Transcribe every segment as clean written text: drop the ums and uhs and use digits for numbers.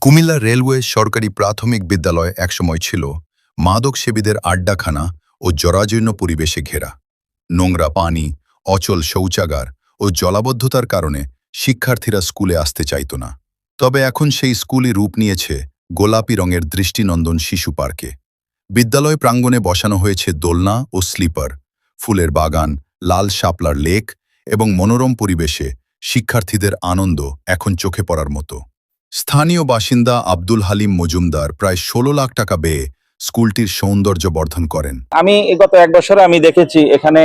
Comilla railway সরকারি প্রাথমিক বিদ্যালয় একসময় ছিল মাদক সেবীদের আড্ডাখানা ও জরাজীর্ণ পরিবেশে ঘেরা। নোংরা পানি, অচল শৌচাগার ও জলাবদ্ধতার কারণে শিক্ষার্থীরা স্কুলে আসতে চাইত না। তবে এখন সেই স্কুলই রূপ নিয়েছে গোলাপি রঙের দৃষ্টিনন্দন শিশু পার্কে। বিদ্যালয় প্রাঙ্গণে বসানো হয়েছে দোলনা ও স্লিপার, ফুলের বাগান, লাল শাপলার লেক এবং মনোরম পরিবেশে শিক্ষার্থীদের আনন্দ এখন চোখে পড়ার মতো। স্থানীয় বাসিন্দা আব্দুল হালিম মজুমদার প্রায় ১৬ লাখ টাকা ব্যয়ে স্কুলটির সৌন্দর্য বর্ধন করেন। আমি গত এক বছরে আমি দেখেছি এখানে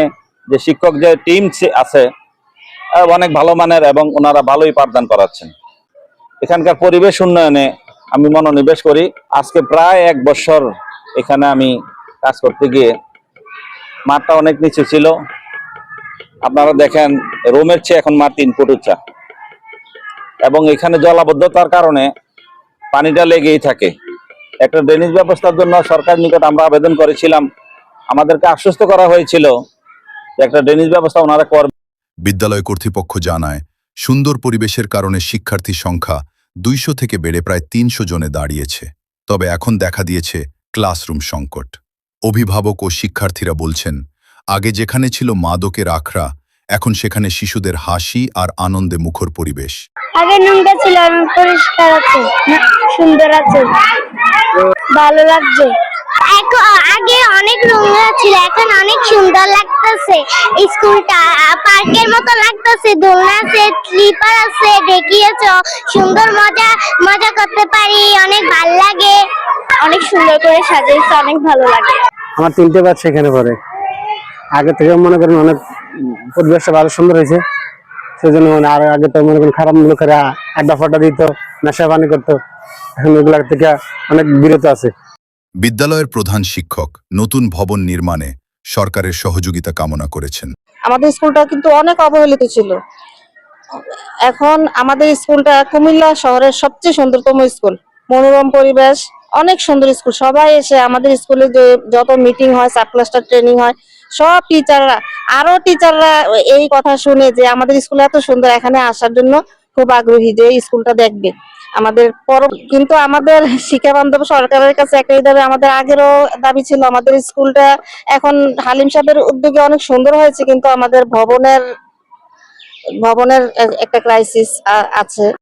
যে শিক্ষক যে টিম আছে অনেক ভালো মানের এবং ওনারা ভালোই পাঠদান করাচ্ছেন। এখানকার পরিবেশ উন্নয়নে আমি মনোনিবেশ করি। আজকে প্রায় এক বছর এখানে আমি কাজ করতে গিয়ে মাঠটা অনেক নিচে ছিল। আপনারা দেখেন রুমের চেয়ে এখন মাঠ ৩ ফুট উঁচা এবং এখানে জলাবদ্ধতার কারণে পানিটা লেগেই থাকে। একটা ড্রেনেজ ব্যবস্থার জন্য সরকারের নিকট আমরা আবেদন করেছিলাম। আমাদেরকে আশ্বস্ত করা হয়েছিল যে একটা ড্রেনেজ ব্যবস্থা ওনারা করবে। বিদ্যালয় কর্তৃপক্ষ জানায়, সুন্দর পরিবেশের কারণে শিক্ষার্থীর সংখ্যা ২০০ থেকে বেড়ে প্রায় ৩০০ জনে দাঁড়িয়েছে। তবে এখন দেখা দিয়েছে ক্লাসরুম সংকট। অভিভাবক ও শিক্ষার্থীরা বলছেন, আগে যেখানে ছিল মাদকের আখড়া, এখন সেখানে শিশুদের হাসি আর আনন্দে মুখর পরিবেশ। আগে নোংরা ছিল, এখন পরিষ্কার আছে, সুন্দর আছে, ভালো লাগছে। আগে অনেক নোংরা ছিল, এখন অনেক সুন্দর লাগতেছে। স্কুলটা পার্কের মতো লাগতেছে, দোলনা আছে, স্লিপার আছে, দেখিয়েছো সুন্দর মজা করতে পারি, অনেক ভালো লাগে। অনেক সুন্দর করে সাজিয়েছে, অনেক ভালো লাগে। আমার 3টে বাচ্চা এখানে পড়ে। আগে থেকে মনে করেন অনেক পরিবেশটা ভালো সুন্দর হয়েছে। সেজন্য আর আগে তো মনে করেন খারাপ লোকেরা আড্ডা ফাড্ডা দিত, নেশা পানি করতো, এখন এগুলার থেকে অনেক বিরত আছে। বিদ্যালয়ের প্রধান শিক্ষক নতুন ভবন নির্মাণে সরকারের সহযোগিতা কামনা করেছেন। আমাদের স্কুলটা কিন্তু অনেক অবহেলিত ছিল। এখন আমাদের স্কুলটা কুমিল্লা শহরের সবচেয়ে সুন্দরতম স্কুল, মনোরম পরিবেশ, অনেক সুন্দর স্কুল। সবাই এসে আমাদের স্কুলে যে যত মিটিং হয়, সাব ক্লাস্টার ট্রেনিং হয়, সব টিচাররা এই কথা শুনে যে আমাদের স্কুল এত সুন্দর, এখানে আসার জন্য খুব আগ্রহী যে স্কুলটা দেখবে। কিন্তু আমাদের শিক্ষা বান্ধব সরকারের কাছে একটাই দাবি, আমাদের আগেরও দাবি ছিল আমাদের স্কুলটা এখন হালিম সাহেবের উদ্যোগে অনেক সুন্দর হয়েছে, কিন্তু আমাদের ভবনের একটা ক্রাইসিস আছে।